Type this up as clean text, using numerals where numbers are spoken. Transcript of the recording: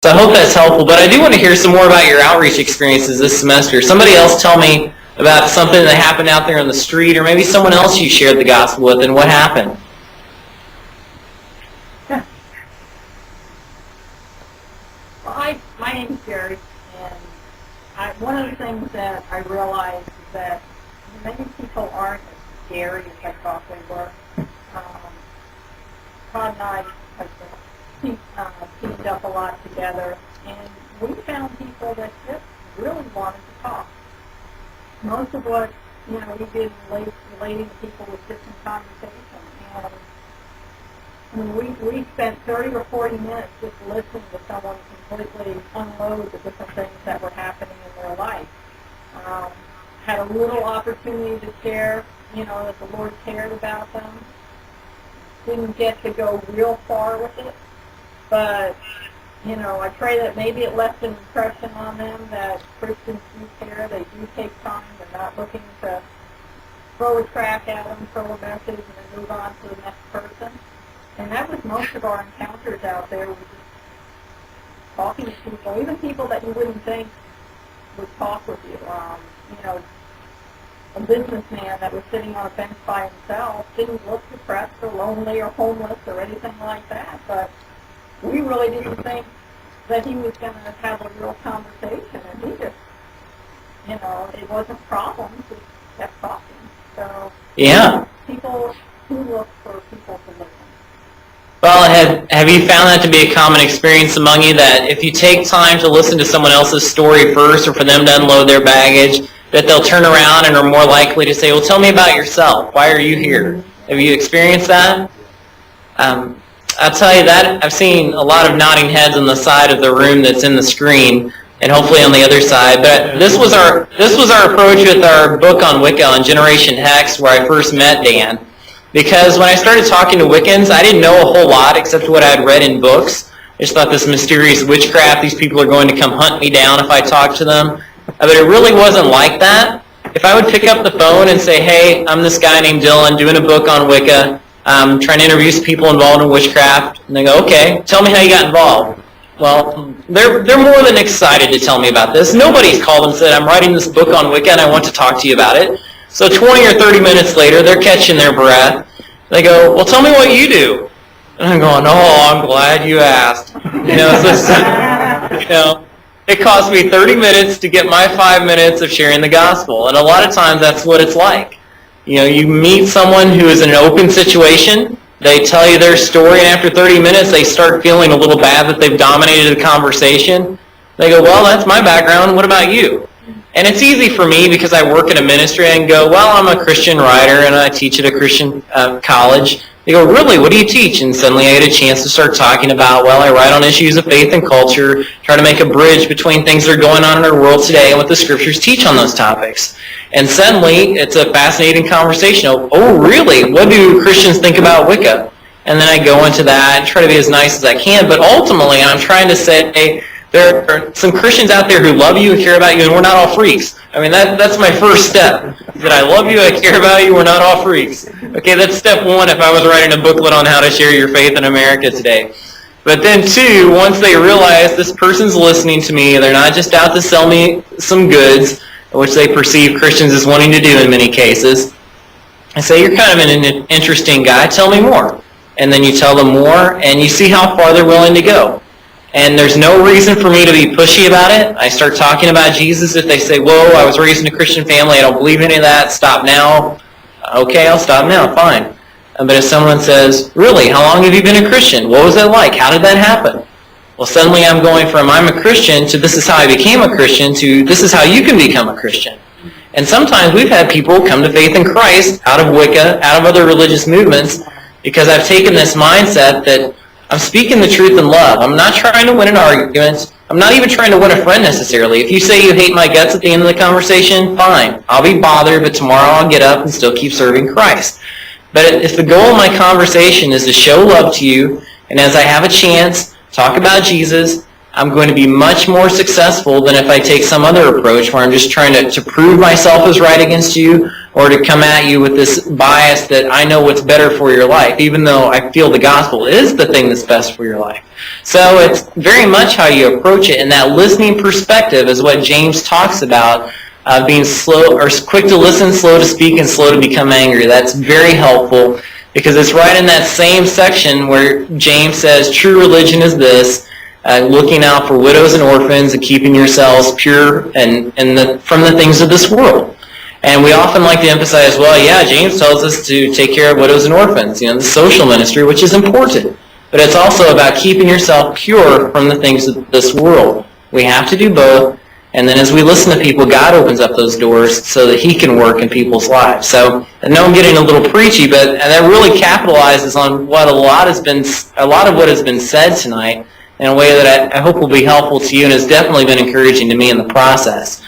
So I hope that's helpful, but I do want to hear some more about your outreach experiences this semester. Somebody else tell me about something that happened out there on the street, or maybe someone else you shared the gospel with, and what happened. Yeah. Well, my name's Jerry, and one of the things that I realized is that many people aren't as scary as I thought they were. Todd and I have teamed up a lot together, and we found people that just really wanted to talk. Most of what we did relating to people with different conversation, and we spent 30 or 40 minutes just listening to someone completely unload the different things that were happening in their life. Had a little opportunity to share, that the Lord cared about them. Didn't get to go real far with it, but I pray that maybe it left an impression on them that Christians do care, they do take time, they're not looking to throw a track at them, throw a message, and then move on to the next person. And that was most of our encounters out there, was just talking to people, even people that you wouldn't think would talk with you. A businessman that was sitting on a bench by himself didn't look depressed or lonely or homeless or anything like that, but we really didn't think that he was going to have a real conversation, and he just, it wasn't problems, he kept talking. So, yeah. People who look for people to listen. Well, have you found that to be a common experience among you, that if you take time to listen to someone else's story first, or for them to unload their baggage, that they'll turn around and are more likely to say, well, tell me about yourself. Why are you here? Have you experienced that? I'll tell you that I've seen a lot of nodding heads on the side of the room that's in the screen, and hopefully on the other side. But this was our approach with our book on Wicca, on Generation Hex, where I first met Dan. Because when I started talking to Wiccans, I didn't know a whole lot except what I'd read in books. I just thought this mysterious witchcraft, these people are going to come hunt me down if I talk to them. But it really wasn't like that. If I would pick up the phone and say, hey, I'm this guy named Dillon doing a book on Wicca, I'm trying to interview some people involved in witchcraft, and they go, okay, tell me how you got involved. Well, they're more than excited to tell me about this. Nobody's called and said, I'm writing this book on Wicca and I want to talk to you about it. So 20 or 30 minutes later, they're catching their breath. They go, well, tell me what you do. And I'm going, oh, I'm glad you asked. It cost me 30 minutes to get my 5 minutes of sharing the gospel. And a lot of times that's what it's like. You meet someone who is in an open situation, they tell you their story, and after 30 minutes they start feeling a little bad that they've dominated the conversation. They go, well, that's my background, what about you? And it's easy for me because I work in a ministry and go, well, I'm a Christian writer and I teach at a Christian college. They go, really, what do you teach? And suddenly I get a chance to start talking about, well, I write on issues of faith and culture, try to make a bridge between things that are going on in our world today and what the scriptures teach on those topics. And suddenly it's a fascinating conversation. Oh, really? What do Christians think about Wicca? And then I go into that and try to be as nice as I can, but ultimately I'm trying to say, hey, there are some Christians out there who love you, care about you, and we're not all freaks. I mean, that's my first step. That I love you, I care about you, we're not all freaks. Okay, that's step one if I was writing a booklet on how to share your faith in America today. But then two, once they realize this person's listening to me, they're not just out to sell me some goods, which they perceive Christians as wanting to do in many cases, I say, you're kind of an interesting guy, tell me more. And then you tell them more, and you see how far they're willing to go. And there's no reason for me to be pushy about it. I start talking about Jesus. If they say, whoa, I was raised in a Christian family, I don't believe any of that, stop now. Okay, I'll stop now, fine. But if someone says, really, how long have you been a Christian? What was that like? How did that happen? Well, suddenly I'm going from I'm a Christian to this is how I became a Christian to this is how you can become a Christian. And sometimes we've had people come to faith in Christ out of Wicca, out of other religious movements, because I've taken this mindset that I'm speaking the truth in love. I'm not trying to win an argument. I'm not even trying to win a friend necessarily. If you say you hate my guts at the end of the conversation, fine. I'll be bothered, but tomorrow I'll get up and still keep serving Christ. But if the goal of my conversation is to show love to you, and as I have a chance, talk about Jesus, I'm going to be much more successful than if I take some other approach where I'm just trying to prove myself as right against you, or to come at you with this bias that I know what's better for your life, even though I feel the gospel is the thing that's best for your life. So it's very much how you approach it, and that listening perspective is what James talks about, being slow or quick to listen, slow to speak, and slow to become angry. That's very helpful, because it's right in that same section where James says, true religion is this, looking out for widows and orphans and keeping yourselves pure and from the things of this world. And we often like to emphasize, well, yeah, James tells us to take care of widows and orphans, the social ministry, which is important. But it's also about keeping yourself pure from the things of this world. We have to do both. And then as we listen to people, God opens up those doors so that He can work in people's lives. So I know I'm getting a little preachy, but that really capitalizes on what a lot of what has been said tonight in a way that I hope will be helpful to you and has definitely been encouraging to me in the process.